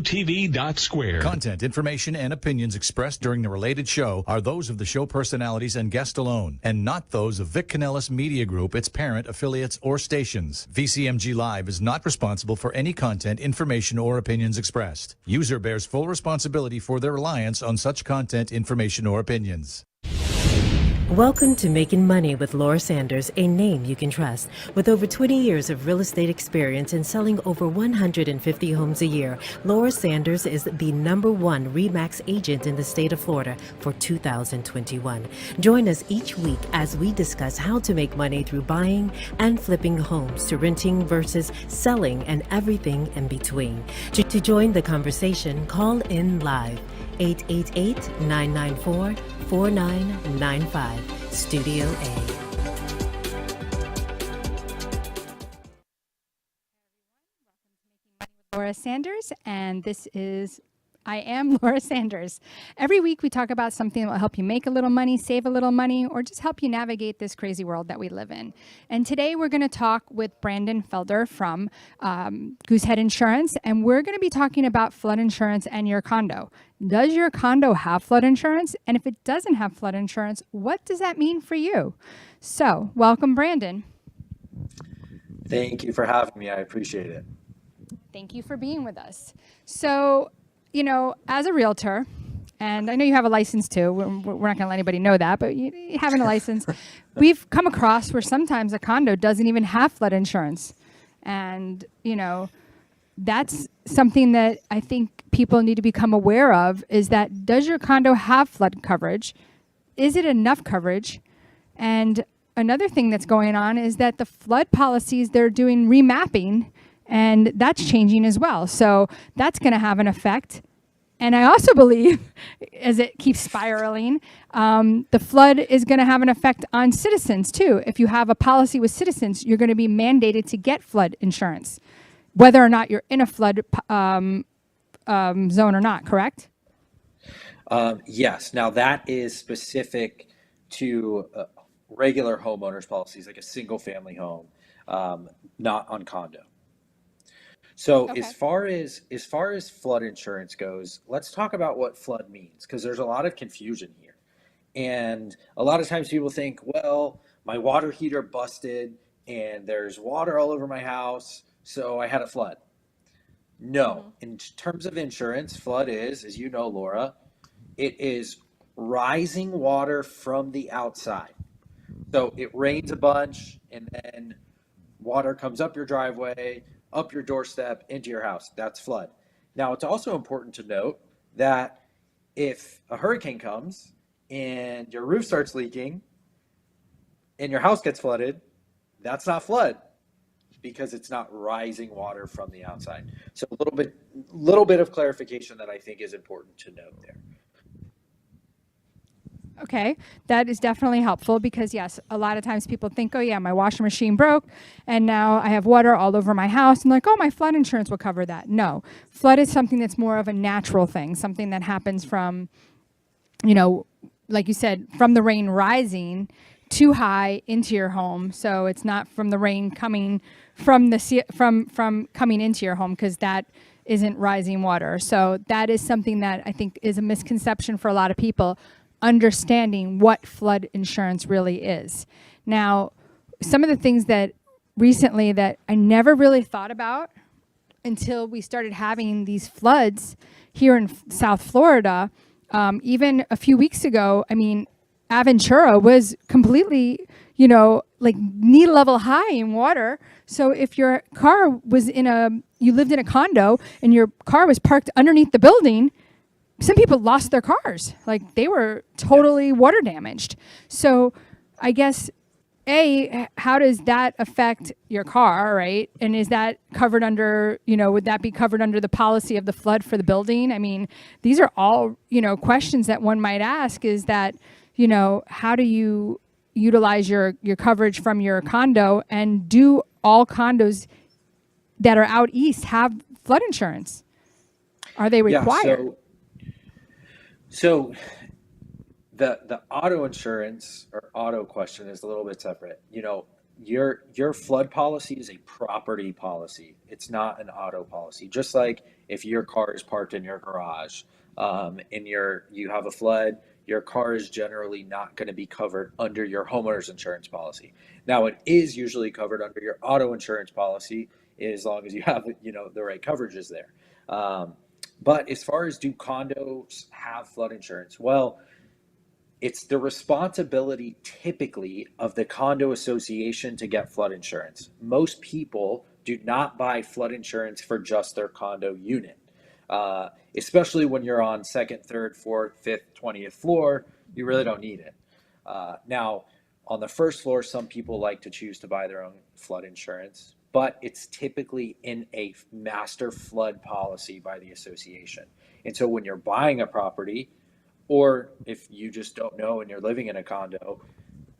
TV.square. Content, information, and opinions expressed during the related show are those of the show personalities and guest alone, and not those of Vic Canellis Media Group, its parent, affiliates, or stations. VCMG Live is not responsible for any content, information, or opinions expressed. User bears full responsibility for their reliance on such content, information, or opinions. Welcome to Making Money with Laura Sanders, a name you can trust. With over 20 years of real estate experience and selling over 150 homes a year, Laura Sanders is the #1 RE/MAX agent in the state of Florida for 2021. Join us each week as we discuss how to make money through buying and flipping homes, to renting versus selling, and everything in between. To join the conversation, call in live. 888-994-4995, Studio A. Laura Sanders, and I am Laura Sanders. Every week we talk about something that will help you make a little money, save a little money, or just help you navigate this crazy world that we live in. And today we're going to talk with Brandon Felder from Goosehead Insurance, and we're going to be talking about flood insurance and your condo. Does your condo have flood insurance? And if it doesn't have flood insurance, what does that mean for you? So, welcome, Brandon. Thank you for having me. I appreciate it. Thank you for being with us. So, as a realtor, and I know you have a license too, we're not going to let anybody know that, but you having a license, we've come across where sometimes a condo doesn't even have flood insurance. And, that's something that I think people need to become aware of, is that, does your condo have flood coverage? Is it enough coverage? And another thing that's going on is that the flood policies, they're doing remapping, and that's changing as well. So that's going to have an effect. And I also believe, as it keeps spiraling, the flood is going to have an effect on citizens too. If you have a policy with citizens, you're going to be mandated to get flood insurance, whether or not you're in a flood zone or not, correct? Yes. Now that is specific to regular homeowners policies, like a single family home, not on condo. So Okay. as far as flood insurance goes, let's talk about what flood means, because there's a lot of confusion here. And a lot of times people think, well, my water heater busted and there's water all over my house, so I had a flood. No, in terms of insurance, flood is, as you know, Laura, it is rising water from the outside. So it rains a bunch and then water comes up your driveway, up your doorstep, into your house. That's flood. Now, it's also important to note that if a hurricane comes and your roof starts leaking and your house gets flooded, that's not flood, because it's not rising water from the outside. So a little bit of clarification that I think is important to note there. Okay, that is definitely helpful, because yes, a lot of times people think, oh yeah, my washing machine broke and now I have water all over my house, and like, oh, my flood insurance will cover that. No, flood is something that's more of a natural thing, something that happens from, like you said, from the rain rising too high into your home. So it's not from the rain coming from from coming into your home, because that isn't rising water. So that is something that I think is a misconception for a lot of people, understanding what flood insurance really is. Now, some of the things that recently that I never really thought about until we started having these floods here in South Florida, even a few weeks ago, Aventura was completely, like knee level high in water. So if your car was you lived in a condo and your car was parked underneath the building, some people lost their cars. Like, they were totally water damaged. So I guess, how does that affect your car, right? And is that covered under, would that be covered under the policy of the flood for the building? These are all, questions that one might ask, is that, how do you utilize your coverage from your condo, and do all condos that are out east have flood insurance? Are they required? Yeah, so the auto insurance or auto question is a little bit separate. your flood policy is a property policy. It's not an auto policy. Just like if your car is parked in your garage, and you have a flood, your car is generally not going to be covered under your homeowner's insurance policy. Now, it is usually covered under your auto insurance policy as long as you have, the right coverages there. But as far as do condos have flood insurance? Well, it's the responsibility typically of the condo association to get flood insurance. Most people do not buy flood insurance for just their condo unit, especially when you're on second, third, fourth, fifth, 20th floor. You really don't need it. Now, on the first floor, some people like to choose to buy their own flood insurance, but it's typically in a master flood policy by the association. And so when you're buying a property, or if you just don't know and you're living in a condo,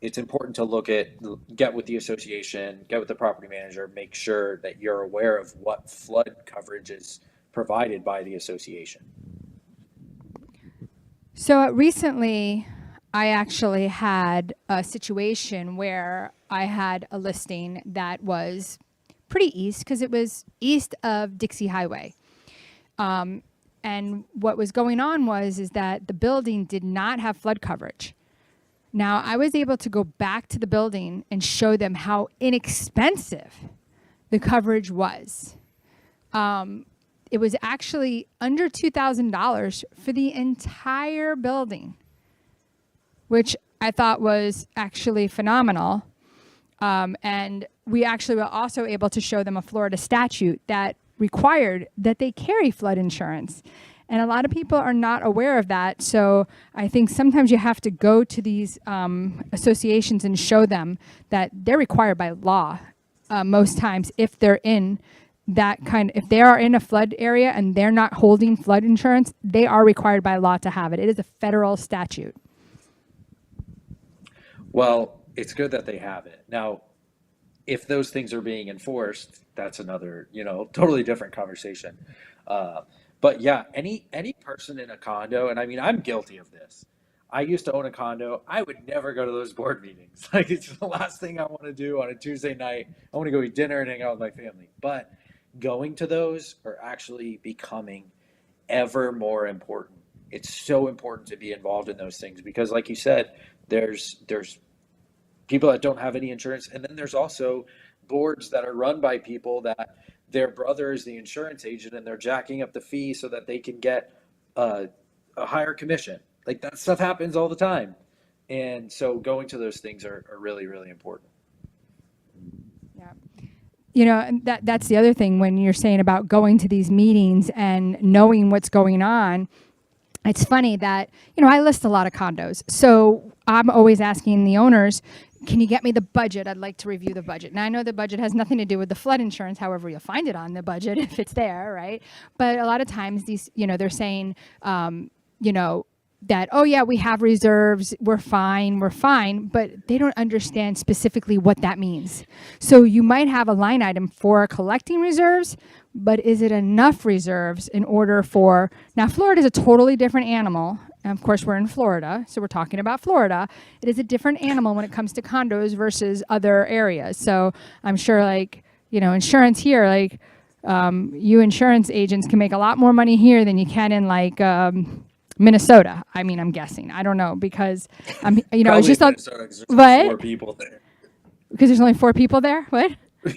it's important to get with the association, get with the property manager, make sure that you're aware of what flood coverage is provided by the association. So recently, I actually had a situation where I had a listing that was pretty east, because it was east of Dixie Highway. And what was going on is that the building did not have flood coverage. Now, I was able to go back to the building and show them how inexpensive the coverage was. It was actually under $2,000 for the entire building, which I thought was actually phenomenal. And we actually were also able to show them a Florida statute that required that they carry flood insurance. And a lot of people are not aware of that. So I think sometimes you have to go to these associations and show them that they're required by law most times if they're in if they are in a flood area and they're not holding flood insurance, they are required by law to have it. It is a federal statute. Well, it's good that they have it. Now, if those things are being enforced, that's another, totally different conversation. But yeah, any person in a condo, and I mean, I'm guilty of this. I used to own a condo. I would never go to those board meetings. Like, it's the last thing I want to do on a Tuesday night. I want to go eat dinner and hang out with my family. But going to those are actually becoming ever more important. It's so important to be involved in those things because, like you said, there's people that don't have any insurance, and then there's also boards that are run by people that their brother is the insurance agent and they're jacking up the fee so that they can get a higher commission. Like, that stuff happens all the time. And so going to those things are really, really important. Yeah. And that's the other thing when you're saying about going to these meetings and knowing what's going on. It's funny that, I list a lot of condos. So I'm always asking the owners, can you get me the budget? I'd like to review the budget. Now, I know the budget has nothing to do with the flood insurance. However, you'll find it on the budget if it's there, right? But a lot of times these, they're saying, that, oh yeah, we have reserves, we're fine, but they don't understand specifically what that means. So you might have a line item for collecting reserves, but is it enough reserves in order for, now Florida is a totally different animal. And of course, we're in Florida, so we're talking about Florida. It is a different animal when it comes to condos versus other areas. So I'm sure insurance here, you insurance agents can make a lot more money here than you can in Minnesota. I mean, I'm guessing. I don't know because it's just on. What? 4 people there. Because there's only 4 people there. What? I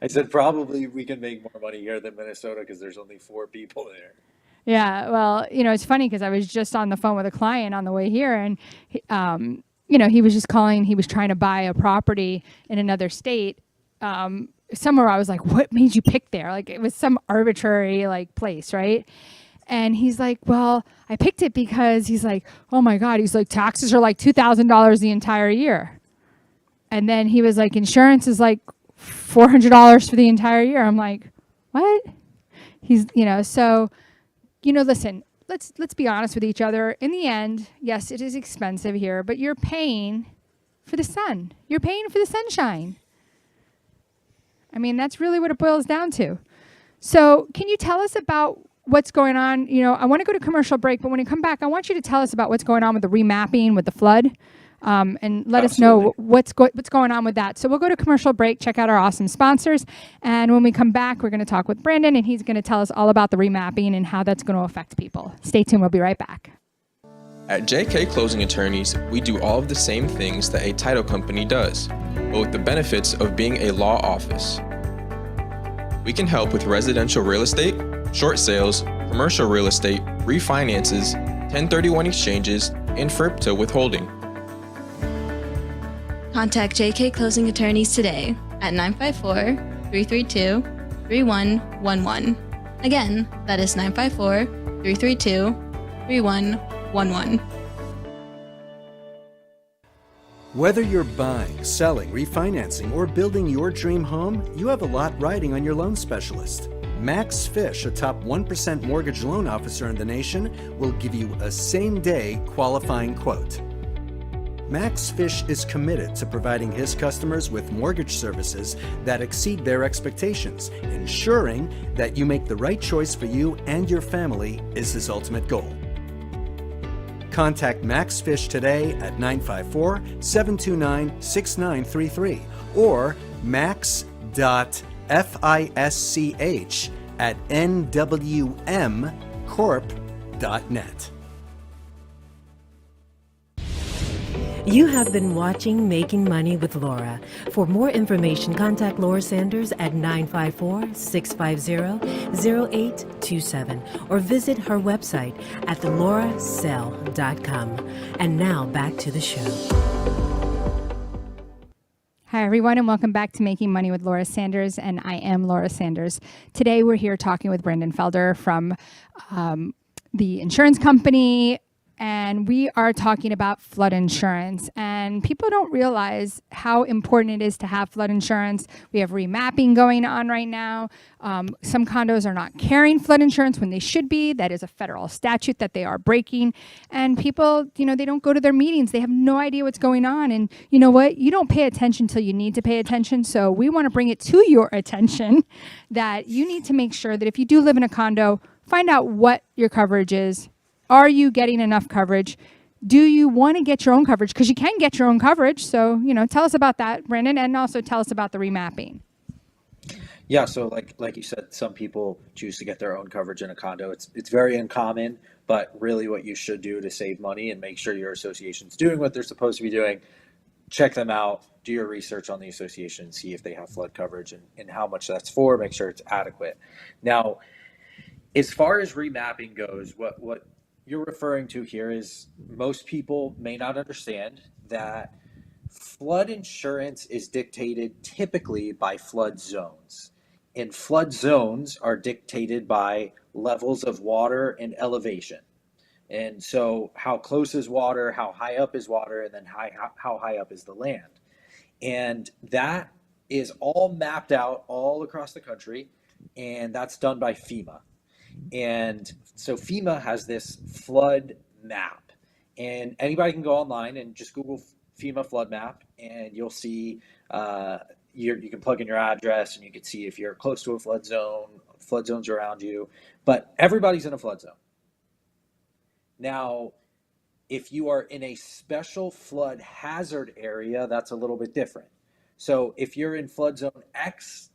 said probably we can make more money here than Minnesota because there's only 4 people there. Yeah. Well, it's funny because I was just on the phone with a client on the way here, and he was just calling. He was trying to buy a property in another state. Somewhere I was like, what made you pick there? Like, it was some arbitrary place, right? And he's like, well, I picked it because he's like, oh my God. He's like, taxes are like $2,000 the entire year. And then he was like, insurance is like $400 for the entire year. I'm like, what? He's, so, listen, let's be honest with each other. In the end, yes, it is expensive here, but you're paying for the sun. You're paying for the sunshine. I mean, that's really what it boils down to. So can you tell us about what's going on? I want to go to commercial break, but when you come back, I want you to tell us about what's going on with the remapping, with the flood. and let us Absolutely. know what's going on with that. So we'll go to commercial break, check out our awesome sponsors, and when we come back, we're going to talk with Brandon, and he's going to tell us all about the remapping and how that's going to affect people. Stay tuned. We'll be right back. At JK Closing Attorneys, we do all of the same things that a title company does, but with the benefits of being a law office. We can help with residential real estate, short sales, commercial real estate, refinances, 1031 exchanges, and FIRPTA withholding. Contact JK Closing Attorneys today at 954-332-3111. Again, that is 954-332-3111. Whether you're buying, selling, refinancing, or building your dream home, you have a lot riding on your loan specialist. Max Fish, a top 1% mortgage loan officer in the nation, will give you a same-day qualifying quote. Max Fish is committed to providing his customers with mortgage services that exceed their expectations. Ensuring that you make the right choice for you and your family is his ultimate goal. Contact Max Fish today at 954-729-6933 or max.fisch@nwmcorp.net. You have been watching Making Money with Laura. For more information, contact Laura Sanders at 954-650-0827 or visit her website at laurasell.com. And now back to the show. Hi, everyone, and welcome back to Making Money with Laura Sanders, and I am Laura Sanders. Today, we're here talking with Brandon Felder from the insurance company, and we are talking about flood insurance. And people don't realize how important it is to have flood insurance. We have remapping going on right now. Some condos are not carrying flood insurance when they should be. That is a federal statute that they are breaking. And people, they don't go to their meetings. They have no idea what's going on. And you know what? You don't pay attention until you need to pay attention. So we want to bring it to your attention that you need to make sure that if you do live in a condo, find out what your coverage is. Are you getting enough coverage? Do you want to get your own coverage? Because you can get your own coverage. So, tell us about that, Brandon, and also tell us about the remapping. Yeah, so like you said, some people choose to get their own coverage in a condo. It's very uncommon, but really what you should do to save money and make sure your association's doing what they're supposed to be doing, check them out, do your research on the association, see if they have flood coverage and how much that's for, make sure it's adequate. Now, as far as remapping goes, what you're referring to here is most people may not understand that flood insurance is dictated typically by flood zones. And flood zones are dictated by levels of water and elevation. And so how close is water, how high up is water, and then how high up is the land. And that is all mapped out all across the country, and that's done by FEMA. And so FEMA has this flood map, and anybody can go online and just Google FEMA flood map, and you'll see you can plug in your address, and you can see if you're close to a flood zones around you, but everybody's in a flood zone. Now, if you are in a special flood hazard area, that's a little bit different. So if you're in flood zone X,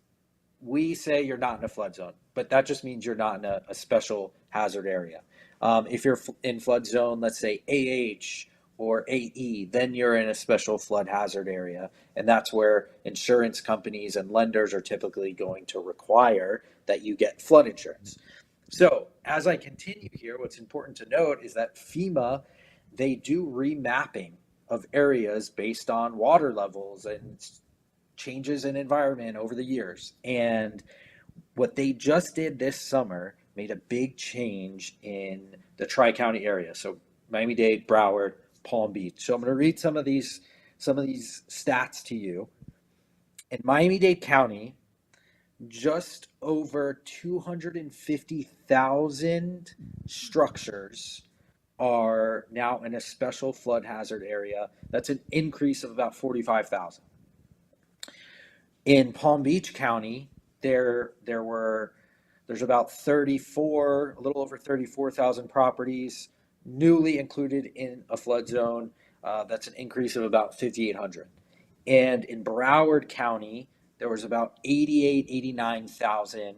we say you're not in a flood zone, but that just means you're not in a special hazard area. If you're in flood zone, let's say AH or AE, then you're in a special flood hazard area. And that's where insurance companies and lenders are typically going to require that you get flood insurance. So as I continue here, what's important to note is that FEMA, they do remapping of areas based on water levels and changes in environment over the years. And what they just did this summer made a big change in the Tri-County area. So Miami-Dade, Broward, Palm Beach. So I'm going to read some of these stats to you. In Miami-Dade County, just over 250,000 structures are now in a special flood hazard area. That's an increase of about 45,000. In Palm Beach County, there's about a little over 34,000 properties newly included in a flood zone. That's an increase of about 5,800. And in Broward County, there was about 89,000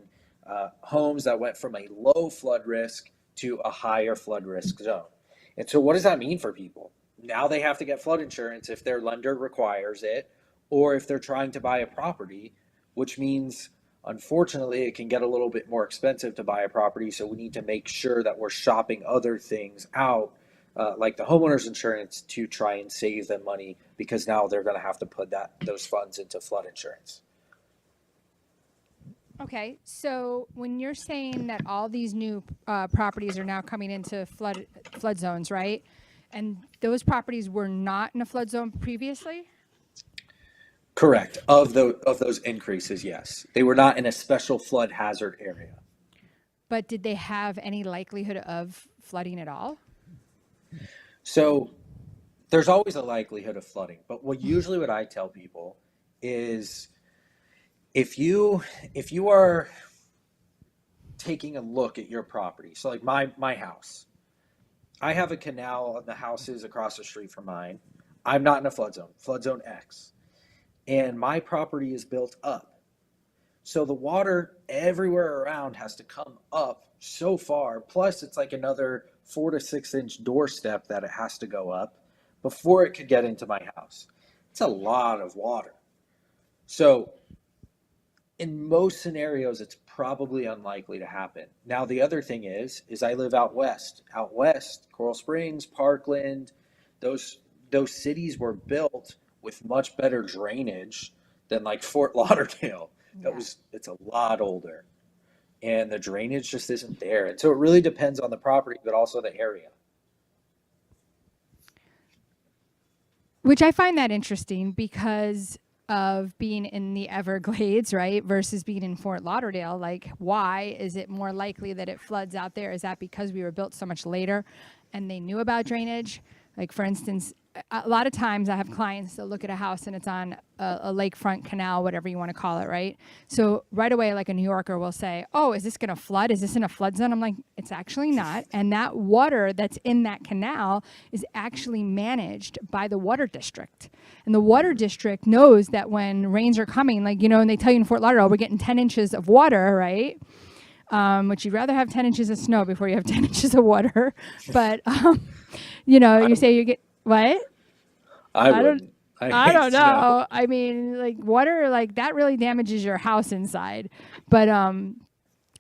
homes that went from a low flood risk to a higher flood risk zone. And so, what does that mean for people? Now they have to get flood insurance if their lender requires it, or if they're trying to buy a property, which means, unfortunately, it can get a little bit more expensive to buy a property. So we need to make sure that we're shopping other things out, like the homeowner's insurance, to try and save them money, because now they're going to have to put those funds into flood insurance. Okay, so when you're saying that all these new properties are now coming into flood zones, right? And those properties were not in a flood zone previously? Correct. Of those increases, yes. They were not in a special flood hazard area. But did they have any likelihood of flooding at all? So there's always a likelihood of flooding, but what I tell people is, if you are taking a look at your property, so like my house, I have a canal and the house is across the street from mine. I'm not in a flood zone X, and my property is built up. So the water everywhere around has to come up so far. Plus, it's like another 4 to 6 inch doorstep that it has to go up before it could get into my house. It's a lot of water. So in most scenarios, it's probably unlikely to happen. Now, the other thing is I live out west. Out west, Coral Springs, Parkland, those cities were built with much better drainage than like Fort Lauderdale. It's a lot older, and the drainage just isn't there. And so it really depends on the property, but also the area. Which I find that interesting because of being in the Everglades, right, versus being in Fort Lauderdale. Like, why is it more likely that it floods out there? Is that because we were built so much later and they knew about drainage? Like, for instance, a lot of times I have clients that look at a house and it's on a lakefront canal, whatever you want to call it, right? So right away, like a New Yorker will say, oh, is this going to flood? Is this in a flood zone? I'm like, it's actually not. And that water that's in that canal is actually managed by the water district. And the water district knows that when rains are coming, like, and they tell you in Fort Lauderdale, we're getting 10 inches of water, right? Which you'd rather have 10 inches of snow before you have 10 inches of water. But, you say you get, what? I don't know. Snow. I mean, like, water, like, that really damages your house inside. But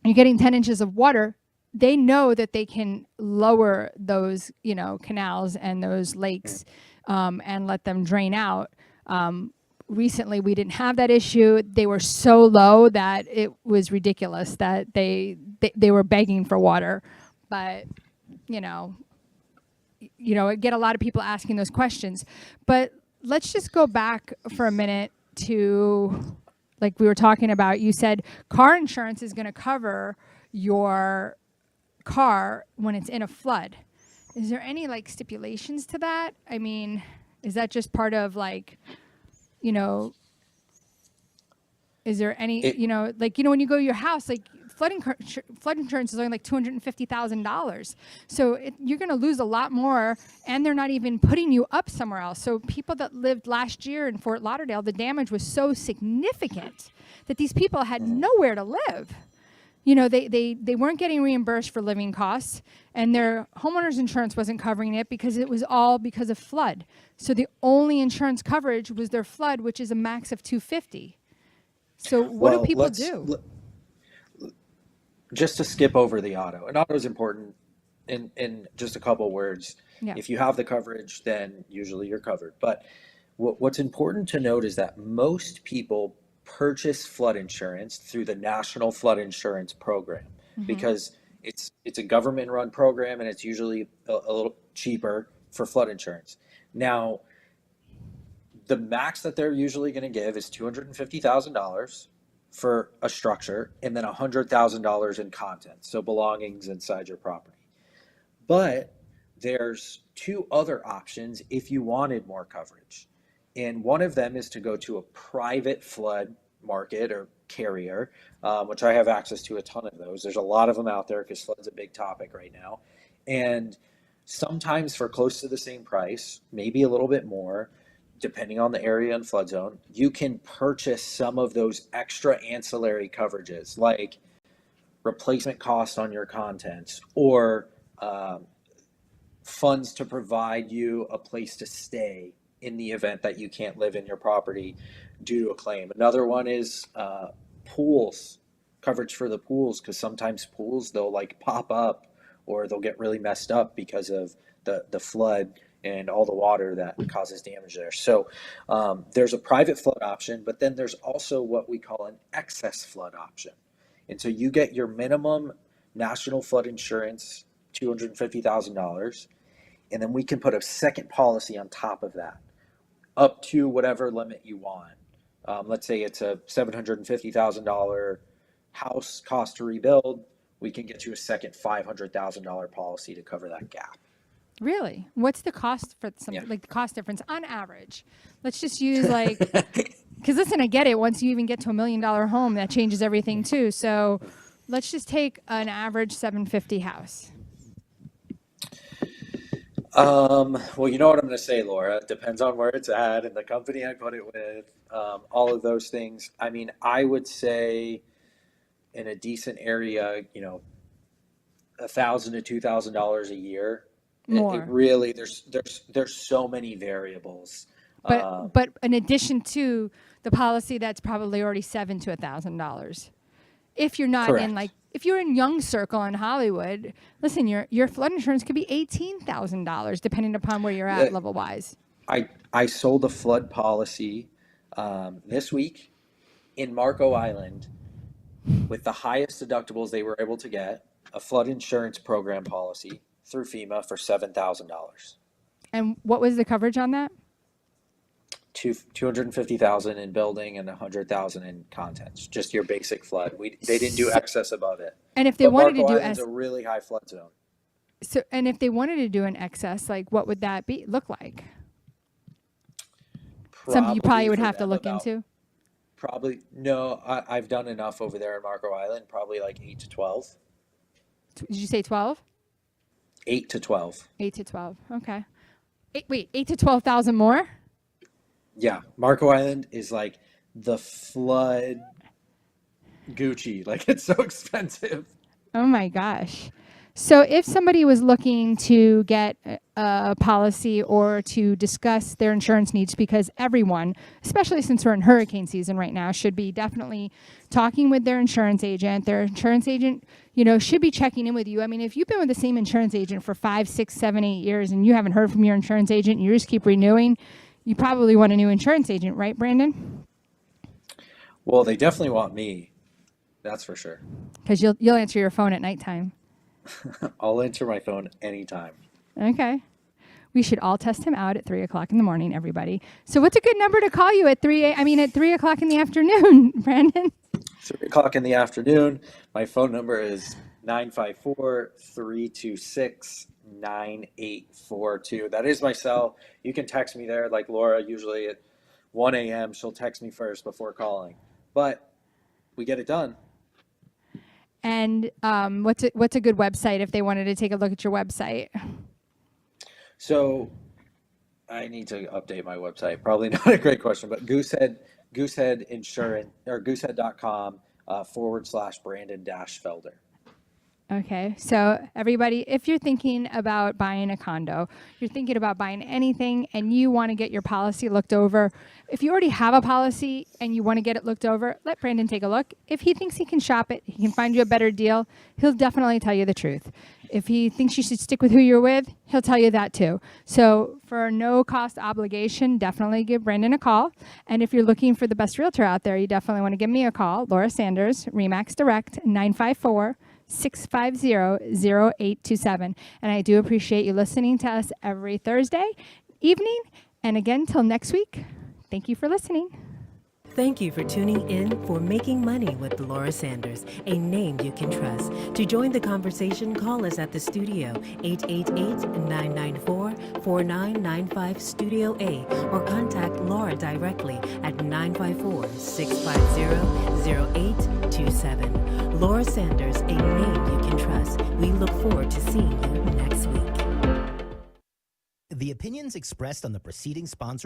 you're getting 10 inches of water. They know that they can lower those, canals and those lakes and let them drain out. Recently, we didn't have that issue. They were so low that it was ridiculous that they were begging for water. But, I get a lot of people asking those questions. But let's just go back for a minute to, like we were talking about, you said car insurance is going to cover your car when it's in a flood. Is there any, like, stipulations to that? I mean, is that just part of, like, is there any, when you go to your house, like, flood insurance is only like $250,000. So you're going to lose a lot more, and they're not even putting you up somewhere else. So people that lived last year in Fort Lauderdale, the damage was so significant that these people had nowhere to live. They weren't getting reimbursed for living costs, and their homeowner's insurance wasn't covering it because it was all because of flood. So the only insurance coverage was their flood, which is a max of $250. So what do people do? Just to skip over the auto, and auto is important in just a couple words. Yeah. If you have the coverage, then usually you're covered. But what's important to note is that most people purchase flood insurance through the National Flood Insurance Program, because it's a government-run program, and it's usually a little cheaper for flood insurance. Now, the max that they're usually going to give is $250,000 for a structure, and then $100,000 in contents, so belongings inside your property. But there's two other options if you wanted more coverage. And one of them is to go to a private flood market or carrier, which I have access to a ton of those. There's a lot of them out there because flood's a big topic right now. And sometimes for close to the same price, maybe a little bit more, depending on the area and flood zone, you can purchase some of those extra ancillary coverages like replacement cost on your contents or funds to provide you a place to stay in the event that you can't live in your property due to a claim. Another one is pools, coverage for the pools, because sometimes pools, they'll like pop up or they'll get really messed up because of the flood and all the water that causes damage there. So there's a private flood option, but then there's also what we call an excess flood option. And so you get your minimum national flood insurance, $250,000, and then we can put a second policy on top of that, up to whatever limit you want. Let's say it's a $750,000 house cost to rebuild. We can get you a second $500,000 policy to cover that gap. Really? What's the cost for like the cost difference on average? Let's just use like, because listen, I get it. Once you even get to $1 million home, that changes everything too. So let's just take an average 750 house. Well, you know what I'm going to say, Laura. It depends on where it's at and the company I put it with, all of those things. I mean, I would say in a decent area, you know, $1,000 to $2,000 a year. More. It really, there's so many variables. But in addition to the policy, that's probably already $7,000 to $1,000. If you're not Correct. in like, if you're in Young Circle in Hollywood, listen, your flood insurance could be $18,000 depending upon where you're at level wise. I sold a flood policy this week in Marco Island with the highest deductibles they were able to get, a flood insurance program policy through FEMA for $7,000. And what was the coverage on that? $250,000 in building and $100,000 in contents. Just your basic flood. They didn't do excess above it. And if they wanted Marco to do Island's a really high flood zone. and if they wanted to do an excess, like what would that look like? Something you probably would have to look into. Probably no. I've done enough over there in Marco Island. Probably like 8 to 12. Did you say 12? 8 to 12. 8 to 12. Okay. 8 to 12,000 more? Yeah, Marco Island is like the flood Gucci. Like it's so expensive. Oh my gosh. So if somebody was looking to get a policy or to discuss their insurance needs, because everyone, especially since we're in hurricane season right now, should be definitely talking with their insurance agent. Their insurance agent, should be checking in with you. I mean, if you've been with the same insurance agent for 5, 6, 7, 8 years and you haven't heard from your insurance agent and you just keep renewing, you probably want a new insurance agent, right, Brandon? Well, they definitely want me. That's for sure. Because you'll answer your phone at nighttime. I'll answer my phone anytime. Okay. We should all test him out at 3 o'clock in the morning, everybody. So what's a good number to call you at 3 o'clock in the afternoon, Brandon? 3 o'clock in the afternoon. My phone number is 954-326-9842. That is my cell. You can text me there like Laura, usually at 1 a.m. She'll text me first before calling. But we get it done. And what's a good website if they wanted to take a look at your website? So I need to update my website. Probably not a great question, but Goosehead Insurance or goosehead.com /Brandon-Felder. Okay, so everybody, if you're thinking about buying a condo, you're thinking about buying anything and you want to get your policy looked over, if you already have a policy and you want to get it looked over, let Brandon take a look. If he thinks he can shop it, he can find you a better deal, he'll definitely tell you the truth. If he thinks you should stick with who you're with, he'll tell you that too. So for no cost obligation, definitely give Brandon a call. And if you're looking for the best realtor out there, you definitely want to give me a call. Laura Sanders, RE/MAX Direct, 954-650-0827. And I do appreciate you listening to us every Thursday evening. And again, till next week, thank you for listening. Thank you for tuning in for Making Money with Laura Sanders, a name you can trust. To join the conversation, call us at the studio, 888-994-4995 Studio A, or contact Laura directly at 954-650-0827. Laura Sanders, a name you can trust. We look forward to seeing you next week. The opinions expressed on the preceding sponsored